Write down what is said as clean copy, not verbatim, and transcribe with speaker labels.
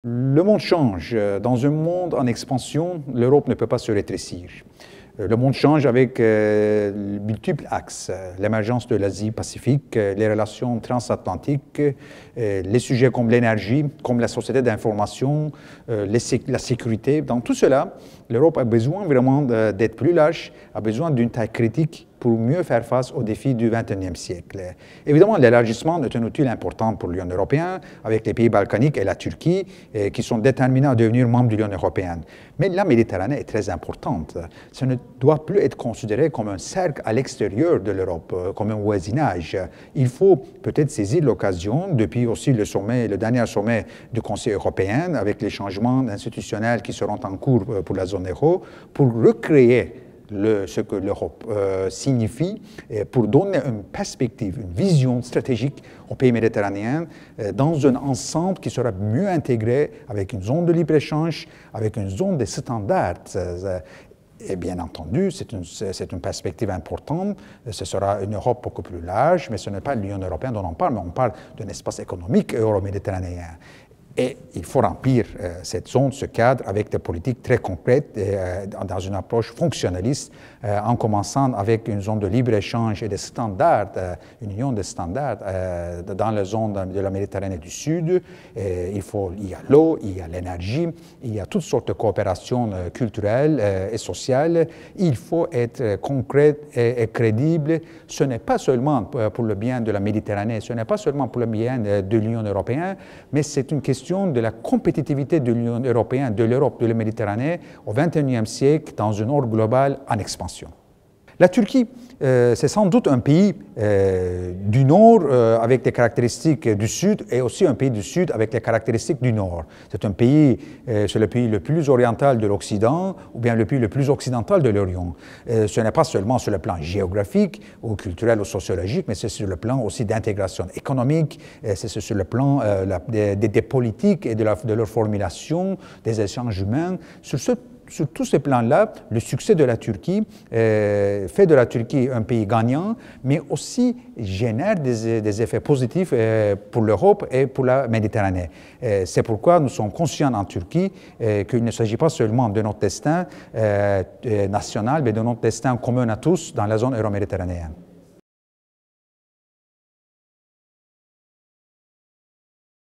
Speaker 1: Le monde change. Dans un monde en expansion, l'Europe ne peut pas se rétrécir. Le monde change avec multiples axes. L'émergence de l'Asie-Pacifique, les relations transatlantiques, les sujets comme l'énergie, comme la société d'information, la sécurité. Dans tout cela, l'Europe a besoin vraiment d'être plus large, a besoin d'une taille critique pour mieux faire face aux défis du XXIe siècle. Évidemment, l'élargissement est un outil important pour l'Union européenne, avec les pays balkaniques et la Turquie, qui sont déterminés à devenir membres de l'Union européenne. Mais la Méditerranée est très importante. Ça ne doit plus être considéré comme un cercle à l'extérieur de l'Europe, comme un voisinage. Il faut peut-être saisir l'occasion, depuis aussi le dernier sommet du Conseil européen, avec les changements institutionnels qui seront en cours pour la zone euro, pour recréer ce que l'Europe signifie, pour donner une perspective, une vision stratégique aux pays méditerranéens dans un ensemble qui sera mieux intégré avec une zone de libre-échange, avec une zone de standards. Et bien entendu, c'est une perspective importante. Ce sera une Europe beaucoup plus large, mais ce n'est pas l'Union européenne dont on parle, mais on parle d'un espace économique euro-méditerranéen. Et il faut remplir cette zone, ce cadre, avec des politiques très concrètes dans une approche fonctionnaliste, en commençant avec une zone de libre-échange et des standards, une union de standards dans la zone de la Méditerranée du Sud. Il y a l'eau, il y a l'énergie, il y a toutes sortes de coopérations culturelles et sociales. Il faut être concret et crédible. Ce n'est pas seulement pour le bien de la Méditerranée, ce n'est pas seulement pour le bien de l'Union européenne, mais c'est une question de la compétitivité de l'Union européenne, de l'Europe, de la Méditerranée au XXIe siècle dans un ordre global en expansion. La Turquie, c'est sans doute un pays du Nord avec des caractéristiques du Sud et aussi un pays du Sud avec les caractéristiques du Nord. C'est un pays, c'est le pays le plus oriental de l'Occident ou bien le pays le plus occidental de l'Orient. Ce n'est pas seulement sur le plan géographique ou culturel ou sociologique, mais c'est sur le plan aussi d'intégration économique, c'est sur le plan des politiques et de leur formulation, des échanges humains. Sur tous ces plans-là, le succès de la Turquie fait de la Turquie un pays gagnant, mais aussi génère des effets positifs pour l'Europe et pour la Méditerranée. C'est pourquoi nous sommes conscients en Turquie qu'il ne s'agit pas seulement de notre destin national, mais de notre destin commun à tous dans la zone euro-méditerranéenne.